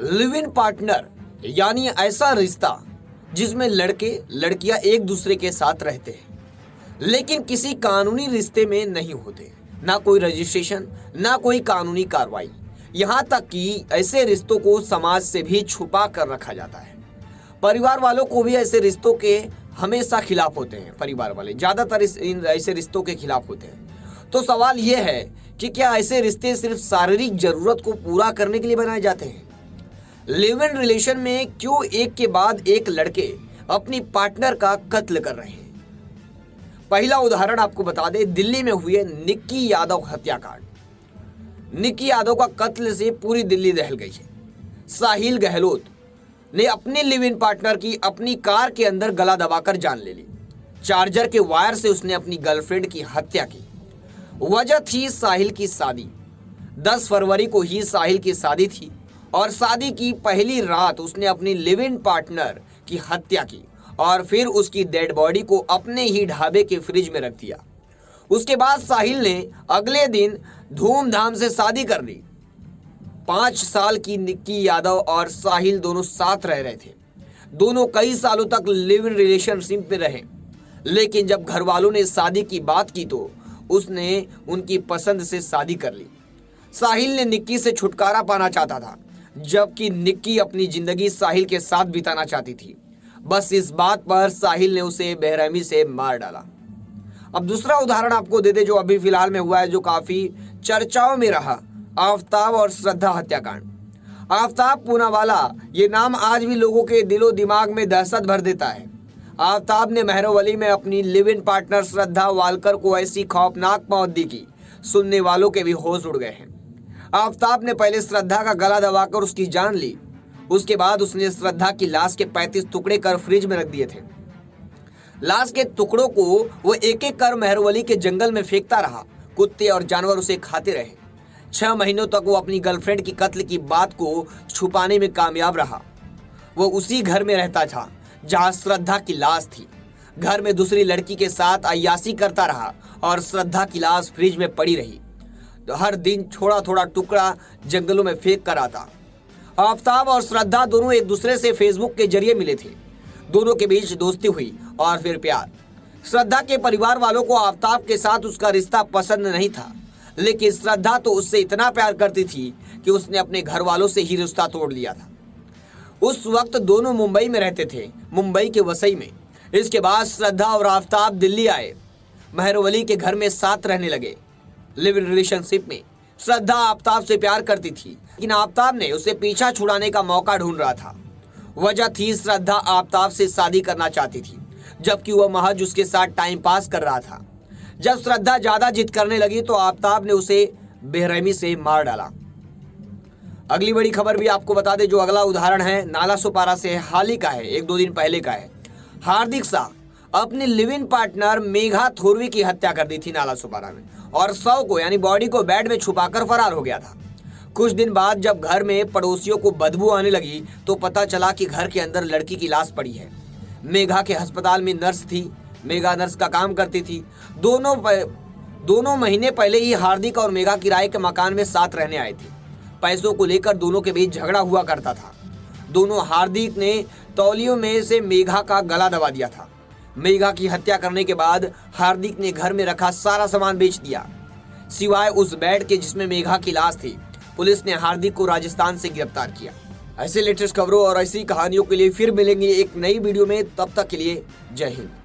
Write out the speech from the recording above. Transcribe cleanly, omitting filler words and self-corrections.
Live in partner यानी ऐसा रिश्ता जिसमें लड़के लड़कियां एक दूसरे के साथ रहते हैं लेकिन किसी कानूनी रिश्ते में नहीं होते, ना कोई रजिस्ट्रेशन ना कोई कानूनी कार्रवाई। यहाँ तक कि ऐसे रिश्तों को समाज से भी छुपा कर रखा जाता है। परिवार वालों को भी ऐसे रिश्तों के हमेशा खिलाफ होते हैं। परिवार वाले ज़्यादातर ऐसे रिश्तों के खिलाफ होते हैं। तो सवाल यह है कि क्या ऐसे रिश्ते सिर्फ शारीरिक जरूरत को पूरा करने के लिए बनाए जाते हैं? लिव इन रिलेशन में क्यों एक के बाद एक लड़के अपनी पार्टनर का कत्ल कर रहे हैं? पहला उदाहरण आपको बता दें, दिल्ली में हुए निक्की यादव हत्याकांड। निक्की यादव का कत्ल से पूरी दिल्ली दहल गई है। साहिल गहलोत ने अपने लिव इन पार्टनर की अपनी कार के अंदर गला दबाकर जान ले ली। चार्जर के वायर से उसने अपनी गर्लफ्रेंड की हत्या की। वजह थी साहिल की शादी। 10 फरवरी को ही साहिल की शादी थी और शादी की पहली रात उसने अपनी लिव इन पार्टनर की हत्या की और फिर उसकी डेड बॉडी को अपने ही ढाबे के फ्रिज में रख दिया। उसके बाद साहिल ने अगले दिन धूमधाम से शादी कर ली। 5 साल की निक्की यादव और साहिल दोनों साथ रह रहे थे। दोनों कई सालों तक लिव इन रिलेशनशिप में रहे, लेकिन जब घर वालों ने शादी की बात की तो उसने उनकी पसंद से शादी कर ली। साहिल ने निक्की से छुटकारा पाना चाहता था, जबकि निक्की अपनी जिंदगी साहिल के साथ बिताना चाहती थी। बस इस बात पर साहिल ने उसे बेरहमी से मार डाला। अब दूसरा उदाहरण आपको दे दे जो अभी फिलहाल में हुआ है, जो काफी चर्चाओं में रहा, आफताब और श्रद्धा हत्याकांड। आफताब पूनावाला, ये नाम आज भी लोगों के दिलो दिमाग में दहशत भर देता है। आफताब ने महरौली में अपनी live in partner Shraddha Walker को ऐसी खौफनाक मौत दी कि सुनने वालों के भी होश उड़ गए हैं। आफताब ने पहले श्रद्धा का गला दबाकर उसकी जान ली। उसके बाद उसने श्रद्धा की लाश के 35 टुकड़े कर फ्रिज में रख दिए थे। लाश के टुकड़ों को वो एक एक कर महरौली के जंगल में फेंकता रहा। कुत्ते और जानवर उसे खाते रहे। 6 महीनों तक वो अपनी गर्लफ्रेंड की कत्ल की बात को छुपाने में कामयाब रहा। वो उसी घर में रहता था जहां श्रद्धा की लाश थी। घर में दूसरी लड़की के साथ अय्याशी करता रहा और श्रद्धा की लाश फ्रिज में पड़ी रही। तो हर दिन थोड़ा थोड़ा टुकड़ा जंगलों में फेंक कर आता। आफताब और श्रद्धा दोनों एक दूसरे से फेसबुक के जरिए मिले थे। दोनों के बीच दोस्ती हुई और फिर प्यार। श्रद्धा के परिवार वालों को आफताब के साथ उसका रिश्ता पसंद नहीं था, लेकिन श्रद्धा तो उससे इतना प्यार करती थी कि उसने अपने घर वालों से ही रिश्ता तोड़ लिया था। उस वक्त दोनों मुंबई में रहते थे, मुंबई के वसई में। इसके बाद श्रद्धा और आफताब दिल्ली आए। महरौली के घर में साथ रहने लगे। लिव इन रिलेशनशिप में श्रद्धा आफताब से प्यार करती थी, लेकिन आफताब ने उसे पीछा छुड़ाने का मौका ढूंढ रहा था। वजह थी श्रद्धा आफताब से शादी करना चाहती थी, जबकि वह महज उसके साथ टाइम पास कर रहा था। जब श्रद्धा ज्यादा जिद करने लगी तो आफताब ने उसे बेरहमी से मार डाला। अगली बड़ी खबर भी आपको बता दें, जो अगला उदाहरण है नालासोपारा से हाल ही का है, 1-2 दिन पहले का है। हार्दिक शाह अपनी live in partner Megha Thorvi की हत्या कर दी थी नालासोपारा में और शव को यानी बॉडी को बेड में छुपाकर फरार हो गया था। कुछ दिन बाद जब घर में पड़ोसियों को बदबू आने लगी तो पता चला कि घर के अंदर लड़की की लाश पड़ी है। मेघा के अस्पताल में नर्स थी। मेघा नर्स का काम करती थी। दोनों महीने पहले ही हार्दिक और मेघा किराए के मकान में साथ रहने आए थे। पैसों को लेकर दोनों के बीच झगड़ा हुआ करता था। दोनों हार्दिक ने तौलियों में से मेघा का गला दबा दिया था। मेघा की हत्या करने के बाद हार्दिक ने घर में रखा सारा सामान बेच दिया, सिवाय उस बेड के जिसमें मेघा की लाश थी। पुलिस ने हार्दिक को राजस्थान से गिरफ्तार किया। ऐसे लेटेस्ट खबरों और ऐसी कहानियों के लिए फिर मिलेंगे एक नई वीडियो में। तब तक के लिए जय हिंद।